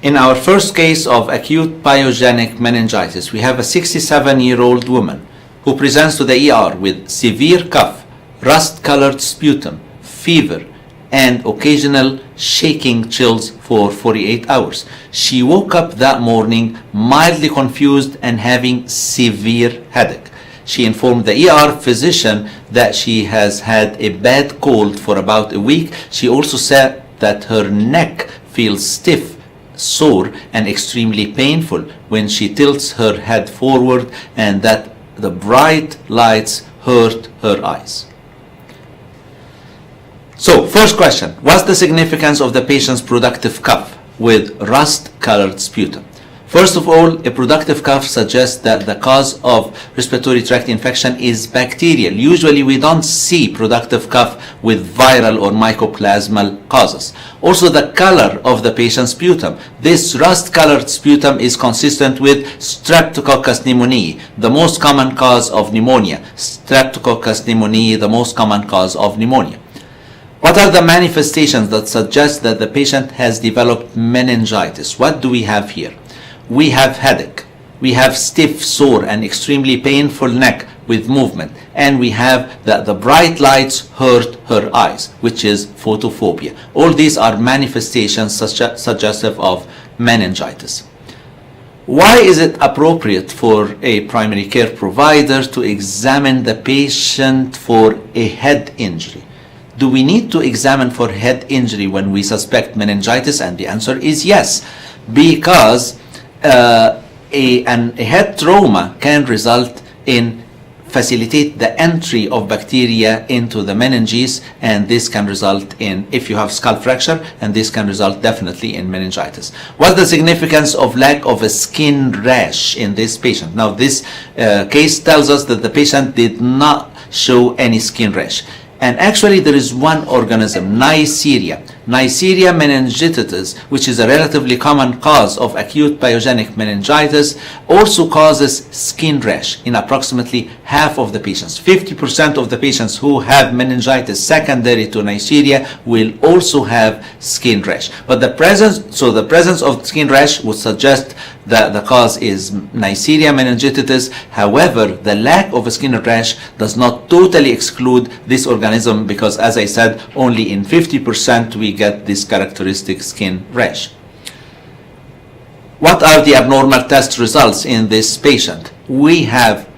In our first case of acute pyogenic meningitis, we have a 67-year-old woman who presents to the ER with severe cough, rust-colored sputum, fever, and occasional shaking chills for 48 hours. She woke up that morning mildly confused and having severe headache. She informed the ER physician that she has had a bad cold for about a week. She also said that her neck feels stiff, sore, and extremely painful when she tilts her head forward, and that the bright lights hurt her eyes. So, first question, what's the significance of the patient's productive cough with rust-colored sputum? First of all, a productive cough suggests that the cause of respiratory tract infection is bacterial. Usually we don't see productive cough with viral or mycoplasmal causes. Also, the color of the patient's sputum. This rust-colored sputum is consistent with Streptococcus pneumoniae, the most common cause of pneumonia. Streptococcus pneumoniae, the most common cause of pneumonia. What are the manifestations that suggest that the patient has developed meningitis? What do we have here? We have headache, we have stiff, sore, and extremely painful neck with movement, and we have that the bright lights hurt her eyes, which is photophobia. All these are manifestations suggestive of meningitis. Why is it appropriate for a primary care provider to examine the patient for a head injury? Do we need to examine for head injury when we suspect meningitis? And the answer is yes, because a head trauma can result in facilitate the entry of bacteria into the meninges, and this can result in, if you have skull fracture, and this can result definitely in meningitis. What's the significance of lack of a skin rash in this patient? Now, this case tells us that the patient did not show any skin rash. And actually there is one organism, Neisseria meningitidis, which is a relatively common cause of acute pyogenic meningitis, also causes skin rash in approximately half of the patients. 50% of the patients who have meningitis secondary to Neisseria will also have skin rash. But the presence of skin rash would suggest that the cause is Neisseria meningitidis. However, the lack of a skin rash does not totally exclude this organism, because as I said, only in 50% we get this characteristic skin rash. What are the abnormal test results in this patient? We have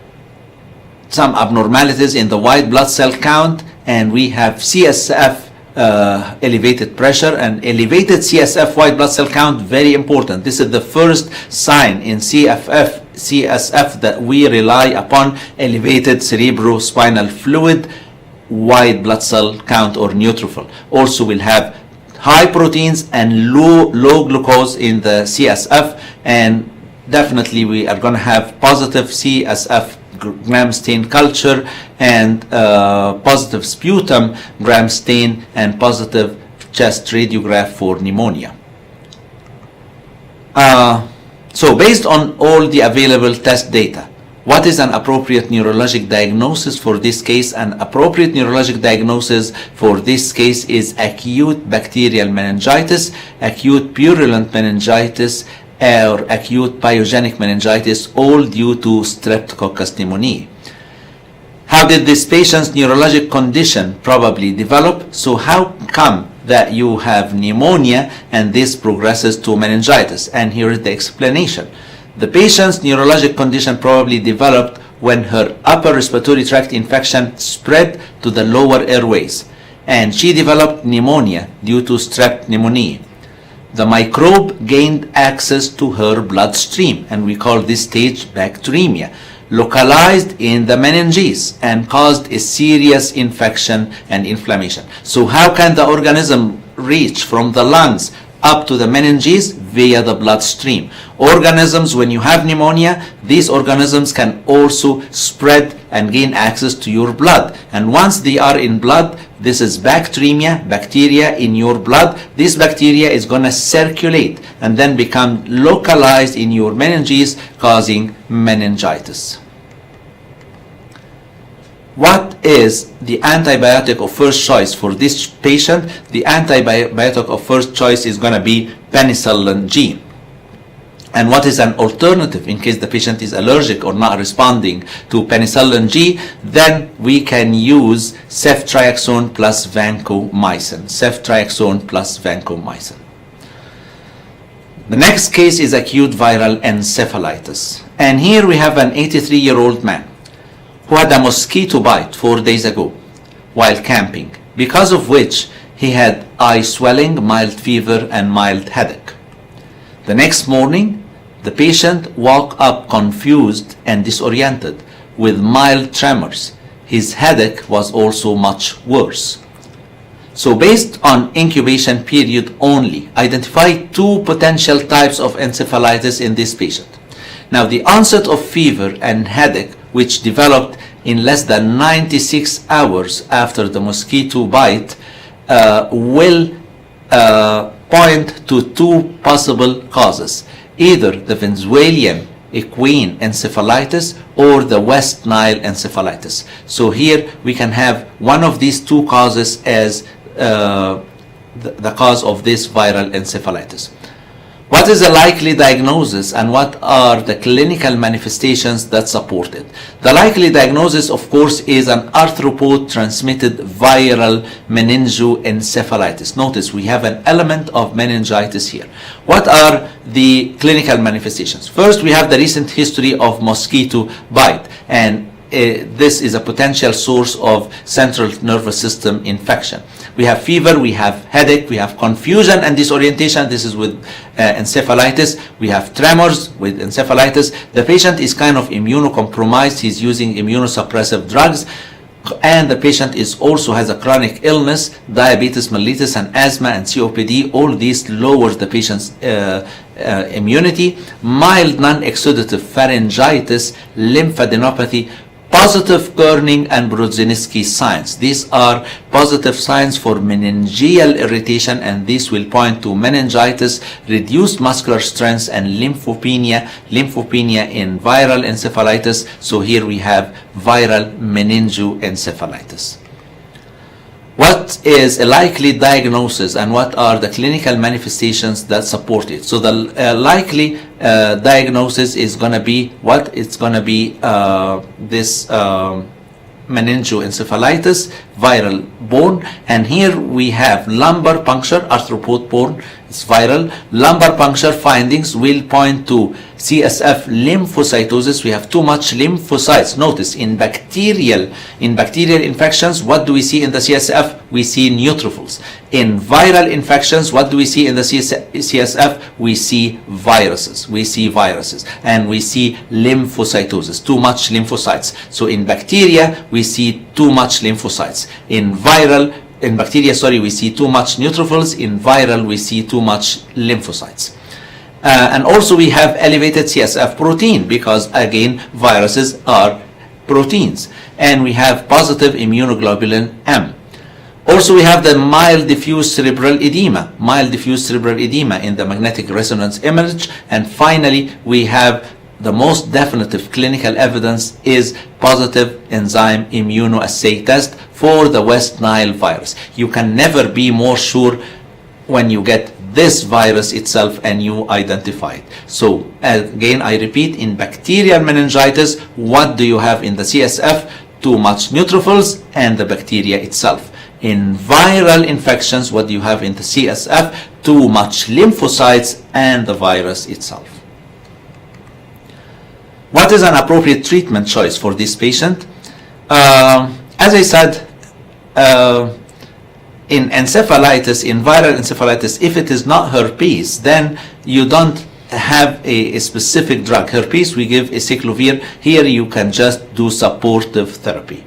some abnormalities in the white blood cell count, and we have CSF elevated pressure and elevated CSF white blood cell count. Very important. This is the first sign in CSF that we rely upon elevated cerebrospinal fluid, white blood cell count, or neutrophil. Also, we'll have high proteins and low glucose in the CSF, and definitely we are going to have positive CSF gram stain culture and positive sputum gram stain and positive chest radiograph for pneumonia. So based on all the available test data, what is an appropriate neurologic diagnosis for this case? An appropriate neurologic diagnosis for this case is acute bacterial meningitis, acute purulent meningitis, or acute pyogenic meningitis, all due to Streptococcus pneumoniae. How did this patient's neurologic condition probably develop? So how come that you have pneumonia and this progresses to meningitis? And here is the explanation. The patient's neurologic condition probably developed when her upper respiratory tract infection spread to the lower airways, and she developed pneumonia due to strep pneumoniae. The microbe gained access to her bloodstream, and we call this stage bacteremia, localized in the meninges and caused a serious infection and inflammation. So how can the organism reach from the lungs up to the meninges? Via the bloodstream. Organisms, when you have pneumonia, these organisms can also spread and gain access to your blood. And once they are in blood, this is bacteremia, bacteria in your blood. This bacteria is going to circulate and then become localized in your meninges, causing meningitis. What is the antibiotic of first choice for this patient? The antibiotic of first choice is going to be penicillin G. And what is an alternative in case the patient is allergic or not responding to penicillin G? Then we can use ceftriaxone plus vancomycin. Ceftriaxone plus vancomycin. The next case is acute viral encephalitis. And here we have an 83-year-old man who had a mosquito bite 4 days ago while camping, because of which he had eye swelling, mild fever, and mild headache. The next morning, the patient woke up confused and disoriented with mild tremors. His headache was also much worse. So based on incubation period only, identify 2 potential types of encephalitis in this patient. Now, the onset of fever and headache, which developed in less than 96 hours after the mosquito bite, will point to 2 possible causes, either the Venezuelan equine encephalitis or the West Nile encephalitis. So here we can have one of these 2 causes as the cause of this viral encephalitis. What is the likely diagnosis and what are the clinical manifestations that support it? The likely diagnosis, of course, is an arthropod transmitted viral meningoencephalitis. Notice we have an element of meningitis here. What are the clinical manifestations? First, we have the recent history of mosquito bite, and this is a potential source of central nervous system infection. We have fever, we have headache, we have confusion and disorientation. This is with encephalitis. We have tremors with encephalitis. The patient is kind of immunocompromised. He's using immunosuppressive drugs. And the patient also has a chronic illness, diabetes mellitus, and asthma and COPD. All these lowers the patient's immunity. Mild non-exudative pharyngitis, lymphadenopathy, positive Kerning and Brudzinski signs. These are positive signs for meningeal irritation, and this will point to meningitis, reduced muscular strength, and lymphopenia. Lymphopenia in viral encephalitis. So here we have viral meningoencephalitis. What is a likely diagnosis and what are the clinical manifestations that support it? So the likely diagnosis is going to be what? It's going to be this meningoencephalitis, viral bone, and here we have lumbar puncture, arthropod bone, it's viral. Lumbar puncture findings will point to CSF lymphocytosis. We have too much lymphocytes. Notice in bacterial infections, what do we see in the CSF? We see neutrophils. In viral infections, what do we see in the CSF? We see viruses. And we see lymphocytosis, too much lymphocytes. So in bacteria, we see too much lymphocytes. In bacteria, we see too much neutrophils. In viral, we see too much lymphocytes. And also we have elevated CSF protein because, again, viruses are proteins. And we have positive immunoglobulin M. Also, we have the mild diffuse cerebral edema in the magnetic resonance image. And finally, we have the most definitive clinical evidence is positive enzyme immunoassay test for the West Nile virus. You can never be more sure when you get this virus itself and you identify it. So again, I repeat, in bacterial meningitis, what do you have in the CSF? Too much neutrophils and the bacteria itself. In viral infections, what do you have in the CSF? Too much lymphocytes and the virus itself. What is an appropriate treatment choice for this patient? As I said, in encephalitis, in viral encephalitis, if it is not herpes, then you don't have a specific drug. Herpes, we give acyclovir. Here you can just do supportive therapy.